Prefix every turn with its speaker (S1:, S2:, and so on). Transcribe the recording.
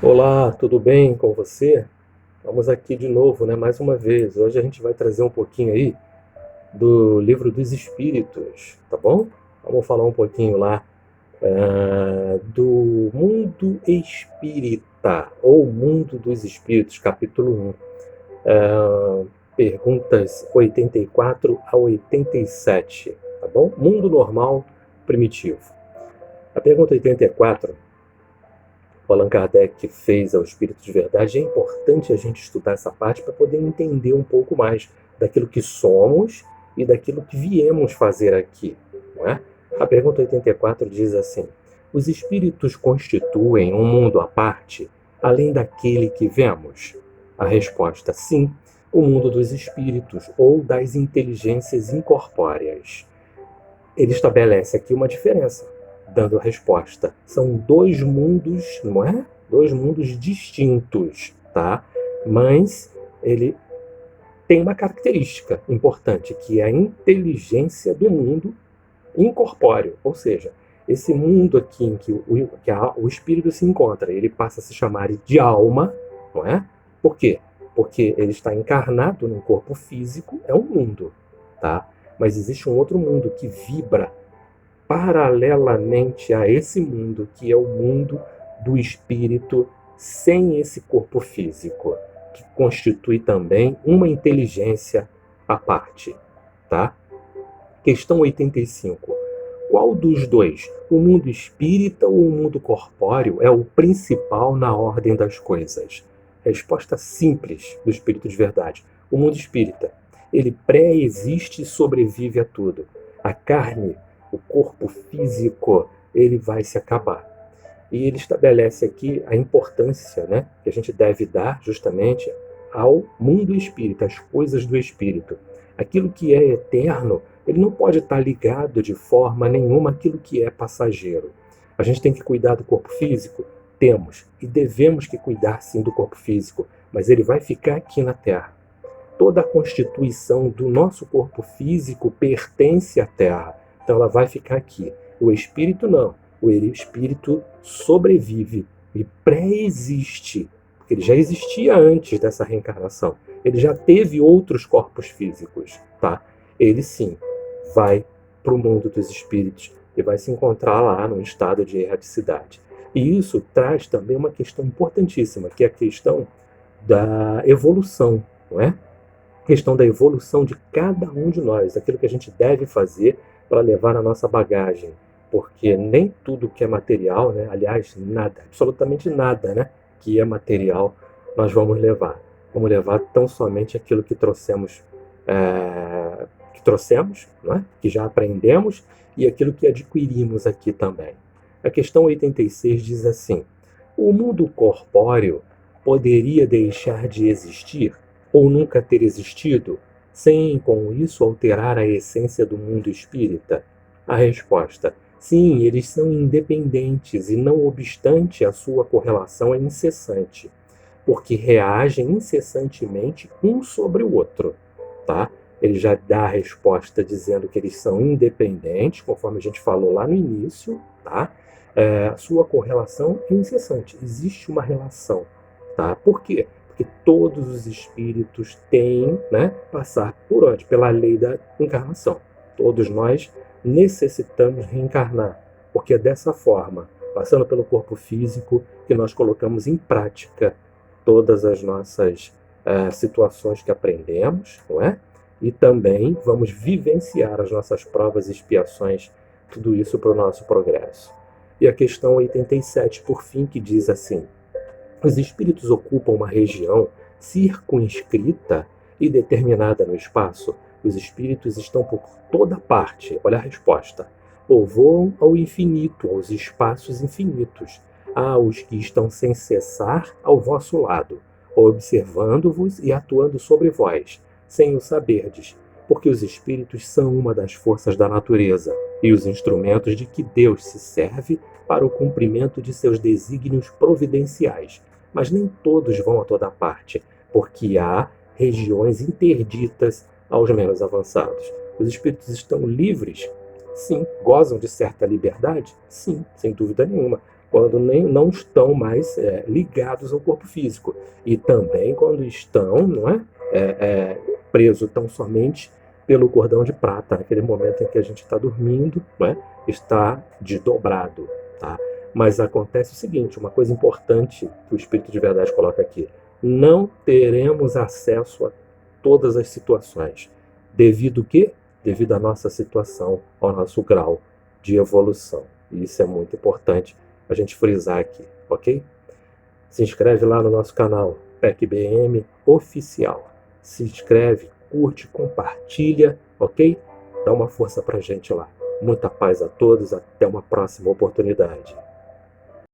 S1: Olá, tudo bem com você? Vamos aqui de novo, né? Mais uma vez. Hoje a gente vai trazer um pouquinho aí do Livro dos Espíritos, tá bom? Vamos falar um pouquinho lá do Mundo Espírita, ou Mundo dos Espíritos, capítulo 1. Perguntas 84 a 87, tá bom? Mundo normal primitivo. A pergunta 84, o Allan Kardec fez ao Espírito de Verdade, é importante a gente estudar essa parte para poder entender um pouco mais daquilo que somos e daquilo que viemos fazer aqui, não é? A pergunta 84 diz assim: os espíritos constituem um mundo à parte, além daquele que vemos? A resposta: sim, o mundo dos espíritos ou das inteligências incorpóreas. Ele estabelece aqui uma diferença, dando a resposta. São dois mundos, não é? Dois mundos distintos, tá? Mas ele tem uma característica importante, que é a inteligência do mundo incorpóreo, ou seja, esse mundo aqui em que o espírito se encontra, ele passa a se chamar de alma, não é? Por quê? Porque ele está encarnado num corpo físico, é um mundo, tá? Mas existe um outro mundo que vibra paralelamente a esse mundo, que é o mundo do espírito sem esse corpo físico, que constitui também uma inteligência à parte, tá? Questão 85. Qual dos dois, o mundo espírita ou o mundo corpóreo, é o principal na ordem das coisas? Resposta simples do Espírito de Verdade. O mundo espírita. Ele pré-existe e sobrevive a tudo. A carne, o corpo físico, ele vai se acabar. E ele estabelece aqui a importância, né, que a gente deve dar justamente ao mundo espírita, às coisas do espírito. Aquilo que é eterno, ele não pode estar ligado de forma nenhuma àquilo que é passageiro. A gente tem que cuidar do corpo físico? Temos. E devemos que cuidar sim do corpo físico, mas ele vai ficar aqui na Terra. Toda a constituição do nosso corpo físico pertence à Terra. Então ela vai ficar aqui. O espírito não. O espírito sobrevive e pré-existe, porque ele já existia antes dessa reencarnação. Ele já teve outros corpos físicos, tá? Ele sim vai para o mundo dos espíritos e vai se encontrar lá num estado de erraticidade. E isso traz também uma questão importantíssima, que é a questão da evolução, não é? Questão da evolução de cada um de nós, aquilo que a gente deve fazer para levar na nossa bagagem, porque nem tudo que é material, né, aliás, nada, absolutamente nada, né, que é material, nós vamos levar. Vamos levar tão somente aquilo que trouxemos, não é? Que já aprendemos e aquilo que adquirimos aqui também. A questão 86 diz assim: o mundo corpóreo poderia deixar de existir ou nunca ter existido, sem com isso alterar a essência do mundo espírita? A resposta: sim, eles são independentes e, não obstante, a sua correlação é incessante, porque reagem incessantemente um sobre o outro, tá? Ele já dá a resposta dizendo que eles são independentes, conforme a gente falou lá no início, tá? A sua correlação é incessante, existe uma relação, tá? Por quê? Porque todos os espíritos têm, né, passar por onde? Pela lei da encarnação. Todos nós necessitamos reencarnar, porque é dessa forma, passando pelo corpo físico, que nós colocamos em prática todas as nossas situações que aprendemos, não é? E também vamos vivenciar as nossas provas e expiações, tudo isso para o nosso progresso. E a questão 87, por fim, que diz assim: os espíritos ocupam uma região circunscrita e determinada no espaço? Os espíritos estão por toda parte. Olha a resposta. Ou voam ao infinito, aos espaços infinitos. Há os que estão sem cessar ao vosso lado, observando-vos e atuando sobre vós, sem o saberdes, porque os espíritos são uma das forças da natureza e os instrumentos de que Deus se serve para o cumprimento de seus desígnios providenciais. Mas nem todos vão a toda parte, porque há regiões interditas aos menos avançados. Os espíritos estão livres? Sim. Gozam de certa liberdade? Sim, sem dúvida nenhuma. quando não estão mais ligados ao corpo físico. E também quando estão, não presos tão somente pelo cordão de prata, naquele momento em que a gente está dormindo, está desdobrado. Tá? Mas acontece o seguinte, uma coisa importante que o Espírito de Verdade coloca aqui: não teremos acesso a todas as situações. Devido o quê? Devido à nossa situação, ao nosso grau de evolução. E isso é muito importante a gente frisar aqui, ok? Se inscreve lá no nosso canal PECBM Oficial. Se inscreve, curte, compartilha, ok? Dá uma força pra gente lá. Muita paz a todos, até uma próxima oportunidade.